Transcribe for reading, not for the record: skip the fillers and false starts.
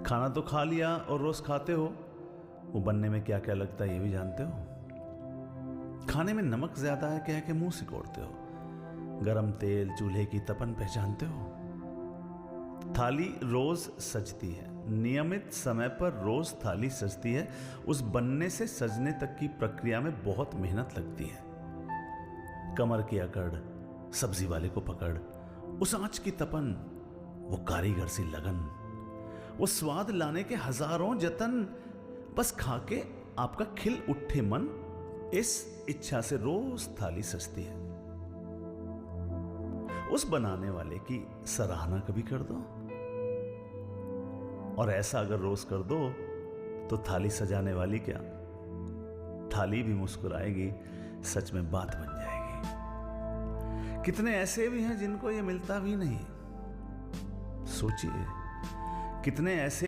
खाना तो खा लिया और रोज खाते हो, वो बनने में क्या क्या लगता है ये भी जानते हो। खाने में नमक ज्यादा है कह के मुंह सिकोड़ते हो, गरम तेल चूल्हे की तपन पहचानते हो। थाली रोज सजती है, नियमित समय पर रोज थाली सजती है। उस बनने से सजने तक की प्रक्रिया में बहुत मेहनत लगती है। कमर की अकड़, सब्जी वाले को पकड़, उस आंच की तपन, वो कारीगर सी लगन, वो स्वाद लाने के हजारों जतन, बस खाके आपका खिल उठे मन, इस इच्छा से रोज थाली सजती है। उस बनाने वाले की सराहना कभी कर दो, और ऐसा अगर रोज कर दो तो थाली सजाने वाली क्या, थाली भी मुस्कुराएगी, सच में बात बन जाएगी। कितने ऐसे भी हैं जिनको ये मिलता भी नहीं। सोचिए, कितने ऐसे